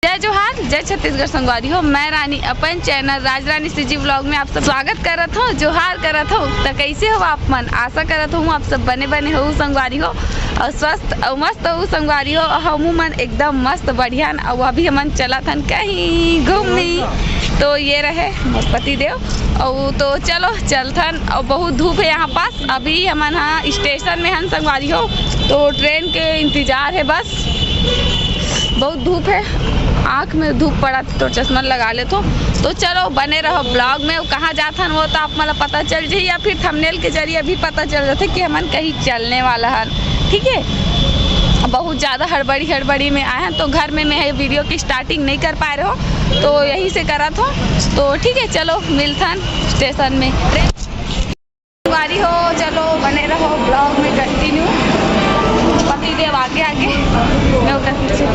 जय जोहार, जय छत्तीसगढ़ संगवारी हो। मैं रानी अपन चैनल राजरानी सीजी व्लॉग में आप सब स्वागत करत हूँ, जोहार करत हूँ। तो कैसे हो आप मन? आशा करत हूँ आप सब बने बने हो संगवारी हो और स्वस्थ और मस्त हो संगवारी हो। हमू मन एकदम मस्त बढ़िया और अभी हमन चला थन कहीं घूमने। तो ये रहे पति देव और तो चलो चलथन। और बहुत धूप है यहाँ पास। अभी हमन हाँ स्टेशन में हन संगवारी हो, तो ट्रेन के इंतजार है बस। बहुत धूप है, आँख में धूप पड़ा तो चश्मा लगा ले तो चलो बने रहो ब्लॉग में। कहाँ जात हन वो तो आप मतलब पता चल जाए या फिर थंबनेल के जरिए भी पता चल जाते कि हमन कहीं चलने वाला हन। ठीक है, बहुत ज़्यादा हड़बड़ी में आए हैं तो घर में मैं वीडियो की स्टार्टिंग नहीं कर पा रहे हो तो यहीं से करा था। तो ठीक है चलो मिलथन स्टेशन में। गाड़ी हो चलो बने रहो ब्लॉग में कंटिन्यू। पति देव आगे आगे मैं उधर पीछे।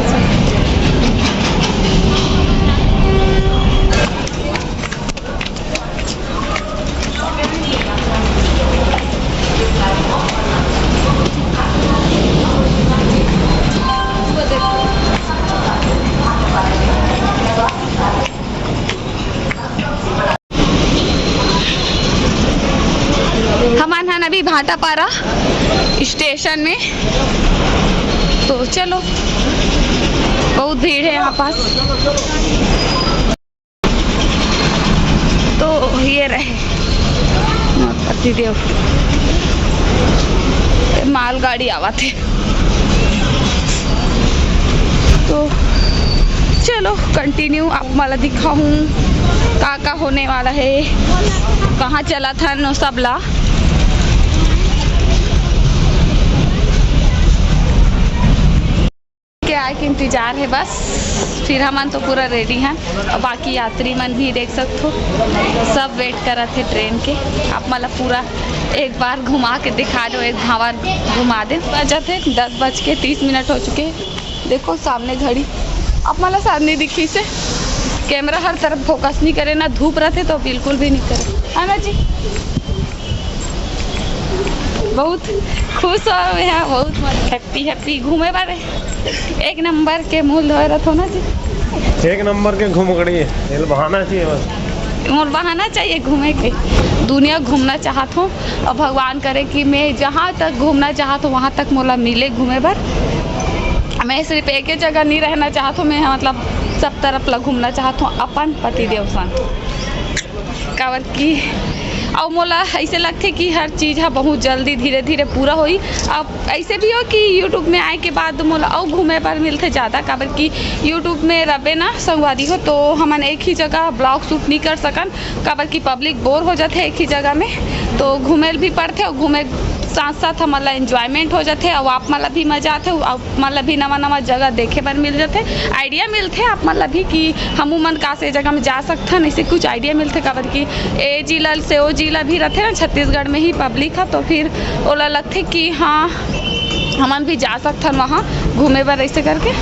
हमान हन अभी भाटापारा स्टेशन में। तो चलो बहुत भीड़ है यहाँ पास। तो ये रहे पति देव मालगाड़ी आवा थे। तो चलो कंटिन्यू आप मला दिखाऊं का होने वाला है, कहाँ चला था नो सबला। आए के इंतजार है बस। फिर हमन तो पूरा रेडी हैं और बाकी यात्री मन भी देख सकते हो सब वेट कर थे ट्रेन के। आप मतलब पूरा एक बार घुमा के दिखा दो, एक भावा घुमा दे। बजा थे 10:30 हो चुके हैं। देखो सामने घड़ी अब मतलब सामने दिखी से कैमरा हर तरफ फोकस नहीं करे ना, धूप रहते तो बिल्कुल भी नहीं करे है ना जी। बहुत खुश हो यहाँ, बहुत हैप्पी घूमे बारे एक नंबर के मूल धोरत हो ना जी। एक नंबर के घूम गड़ी है, बहाना चाहिए बस। मोर बहाना चाहिए घूमे के। दुनिया घूमना चाहत हूँ और भगवान करे कि मैं जहाँ तक घूमना चाहत हूँ वहाँ तक मोला मिले घूमे बर। मैं सिर्फ एक ही जगह नहीं रहना चाहत हूँ, मैं मतलब सब तरफ ला घूमना चाहत हूँ अपन पति देव सन कावर की। और मोला ऐसे लगते कि हर चीज़ है बहुत जल्दी धीरे धीरे पूरा होई। अब ऐसे भी हो कि यूट्यूब में आए के बाद मोला और घूमे पर मिलते ज़्यादा, काबर कि यूट्यूब में रबे ना संगवारी हो तो हमन एक ही जगह ब्लॉग शूट नहीं कर सकन, काबर कि पब्लिक बोर हो जाते एक ही जगह में। तो घूमे भी पड़ते और घूमे साथ साथ हमारा एंजॉयमेंट हो जाते और आप मतलब भी मजा आते और मतलब भी नवा जगह देखे पर मिल जाते, आइडिया मिलते आप मतलब भी कि हमू मन का से जगह में जा सकते हैं। ऐसे कुछ आइडिया मिलते काबर कि ए जिला से ओ जिला भी रहते ना, छत्तीसगढ़ में ही पब्लिक है तो फिर ओला लगते कि हाँ हमन भी जा सकते हैं वहाँ घूमे पर ऐसे करके।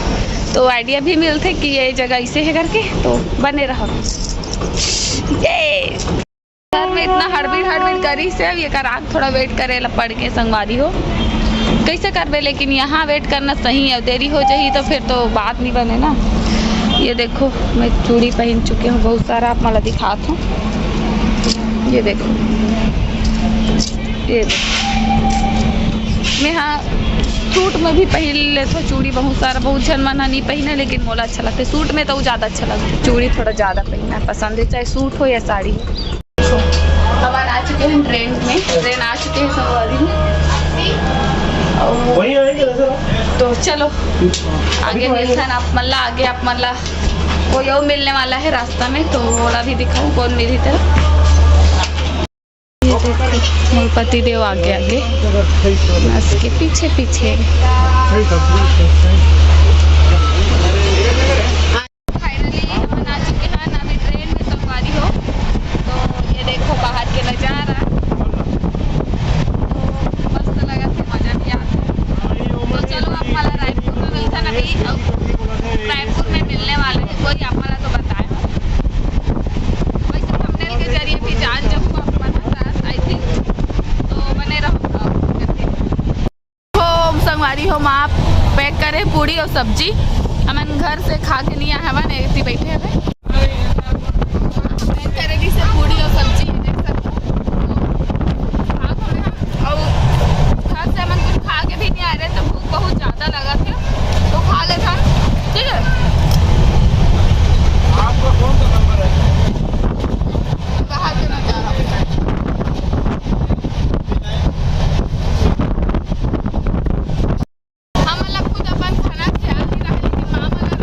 तो आइडिया भी मिलते कि ये जगह ऐसे है करके। तो बने रहो। ये घर में इतना हड़बड़ करी से अब ये आग थोड़ा वेट करे ला पड़ के संगवारी हो कैसे करबे, लेकिन यहाँ वेट करना सही है। देरी हो जाही तो फिर तो बात नहीं बने ना। ये देखो मैं चूड़ी पहन चुकी हूँ बहुत सारा, आप मला दिखाता हूँ। ये देखो ये मैं हाँ सूट में भी पहन लेते चूड़ी बहुत सारा। बहुत जन मन नहीं पहने लेकिन मोला अच्छा लगता है सूट में, तो ज़्यादा अच्छा लगता है। चूड़ी थोड़ा ज़्यादा पहनना पसंद है, चाहे सूट हो या साड़ी हो। अब आ चुके हैं ट्रेन में, ट्रेन आ चुके हैं सवारी में। तो चलो आगे मिलता है आप मल्ला, आगे आप मल्ला कोई और मिलने वाला है रास्ता में तो थोड़ा भी दिखाऊं कौन मेरी तरफ। मोर पति देव आगे आगे उसके पीछे पीछे। फाइनली हम आ चुके हैं अभी ट्रेन में सवारी हो। तो ये देखो बाहर के नजारा तो मस्त लगा थे, मजा भी आता। तो चलो आप हमारा रायपुर में मिलता ना, अभी रायपुर में मिलने वाला है कोई आप हमारा तो बताए। वैसे थंबनेल के जरिए भी जान जाऊँ आप साथ आई थी। तो बने रहो संगवारी हो। आप पैक करें पूड़ी और सब्जी। हमन घर से खा के नहीं आया हवा नहीं बैठे हवे करेली से पूड़ी और सब्जी देख सकते हो और घर से हम कुछ खा के भी नहीं आ रहे तो भूख बहुत ज़्यादा लगा था तो खा ले था ठीक है। आपका कौन सा नंबर है? बाहर के नजारा हम अलग खुद अपन खाना ख्याल नहीं रहा लेकिन माँ वाला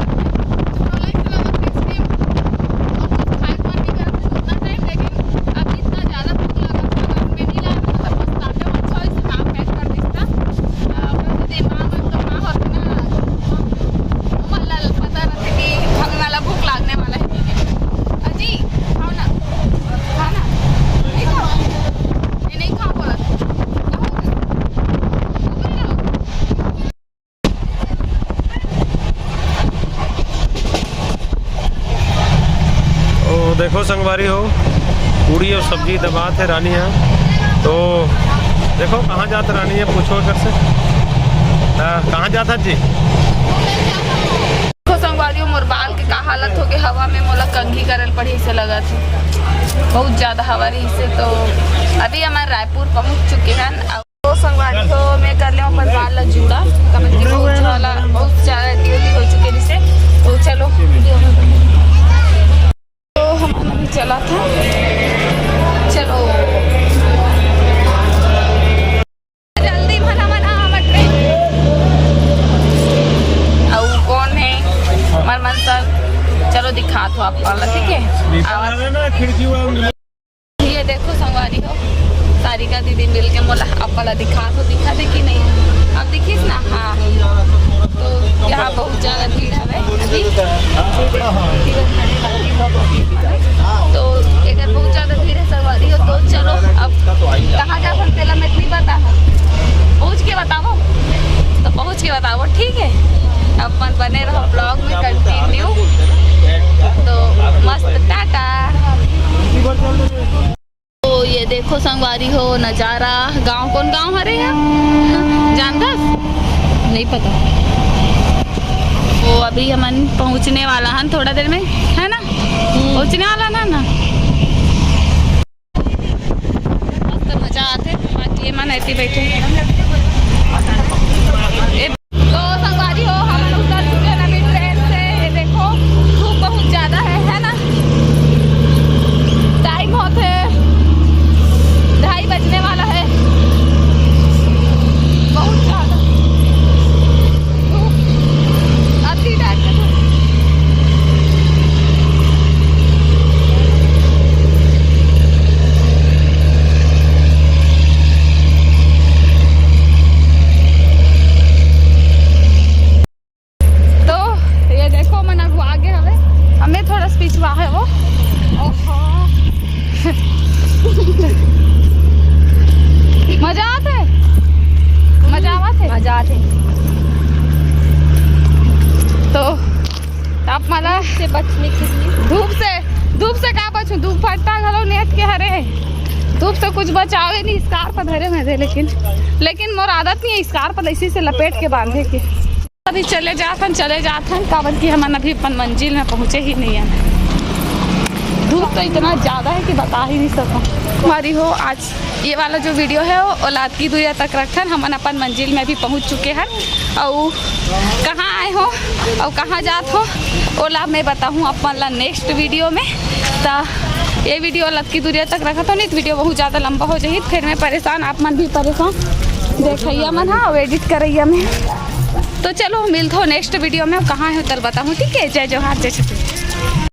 देखो संगवारी हो, पूड़ी और सब्जी दबात है रानी यहाँ। तो देखो कहाँ जाता रानी है, पूछो कर से कहाँ जाता जी? देखो संगवारी हो, मोर बाल के का हालत हो गए, हवा में मोला कंघी करल पड़ी से लगा थी बहुत ज़्यादा हवा रही से। तो अभी हमारे रायपुर पहुँच चुके हैं। तो संगवारी हो मैं कर ले अपन बाल ला जुड़ा कमेटी बहुत ज़्यादा हो चुके जिसे। तो चलो हमारा भी चला था, चलो जल्दी मना ट्रेन। और कौन है मरमन सर, चलो दिखा दो आप वाला ठीक है। ये देखो संगवारी हो, सारिका दीदी मिल के मोला आप वाला दिखा दो, दिखा दे कि नहीं अब दिखीस ना। हाँ तो यहाँ बहुत ज़्यादा भीड़ है तो अगर बहुत ज़्यादा भीड़ है संगवारी हो तो चलो अब कहाँ जा सकते हैं मैं इतनी बता पहुँच के बताओ तो पहुँच के बताओ ठीक है। अपन बने रहो ब्लॉग में कंटिन्यू। तो मस्त टाटा। तो ये देखो संगवारी हो नज़ारा, गांव कौन गांव हरे है जानता नहीं पता। वो अभी हमन पहुंचने वाला है थोड़ा देर में है ना, पहुंचने वाला ना मस्त मजा आते बाकी ये मन ऐसे बैठे। तो संगवारी हो हम उतर चुके हैं अभी ट्रेन से। देखो धूप बहुत ज़्यादा है ना, टाइम होते 2:30 बजने वाला है, बहुत ज़्यादा धूप अति टाइम का धूप। तो ये देखो मन अगुआ आगे हवे, हमें थोड़ा स्पीच हुआ है वो। ओहो मजा आते तो आप मला से बचने के लिए धूप से का बचूं, धूप फटता घलो नेट के हरे धूप से कुछ बचावे नहीं। स्कार्फ पर धरे मैं लेकिन मोर आदत नहीं है स्कार्फ पर इसी से लपेट के बांधे के। अभी चले जाते काबर की हम अभी अपन मंजिल में पहुँचे ही नहीं है। धूप तो इतना ज़्यादा है कि बता ही नहीं सकूँ। हमारी हो आज ये वाला जो वीडियो है वो औलाद की दूरिया तक रखकर हम अपन मंजिल में भी पहुंच चुके हैं। और कहाँ आए हो और कहाँ जात हो ओला मैं बताऊँ अपन ला नेक्स्ट वीडियो में। तो ये वीडियो औलाद की दूरिया तक रखा तो नहीं वीडियो बहुत ज़्यादा लंबा हो जाए फिर मैं परेशान, आप मन भी परेशान देखिए मन। हाँ एडिट करैया में। तो चलो मिलते हो नेक्स्ट वीडियो में, कहाँ है तल बताऊँ ठीक है। जय जोहार जय छत्तीसगढ़।